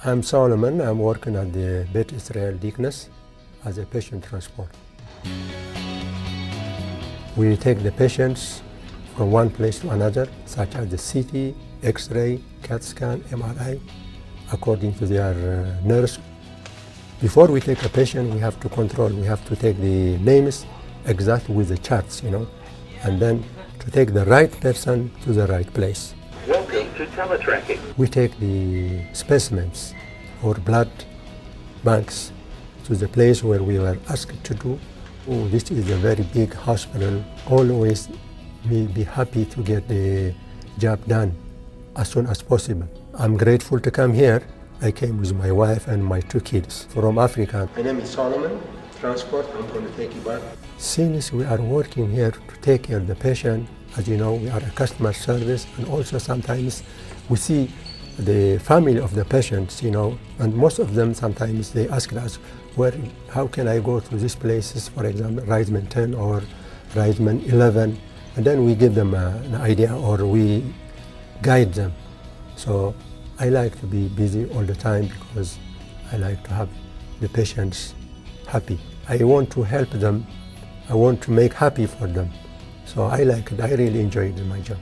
I'm Solomon. I'm working at the Bet Israel Deaconess as a patient transport. We take the patients from one place to another, such as the CT, X-ray, CAT scan, MRI, according to their nurse. Before we take a patient, we have to control. We have to take the names exactly with the charts, and then to take the right person to the right place. Welcome to teletracking. We take the specimens or blood banks to the place where we were asked to do. Oh, this is a very big hospital. Always be happy to get the job done as soon as possible. I'm grateful to come here. I came with my wife and my 2 kids from Africa. My name is Solomon. Transport, I'm going to take you back. Since we are working here to take care of the patient, as you know, we are a customer service, and also sometimes we see the family of the patients, and most of them sometimes they ask us, how can I go to these places, for example, Reisman 10 or Reisman 11, and then we give them an idea or we guide them. So I like to be busy all the time because I like to have the patients happy. I want to help them. I want to make happy for them. So I like it. I really enjoy my job.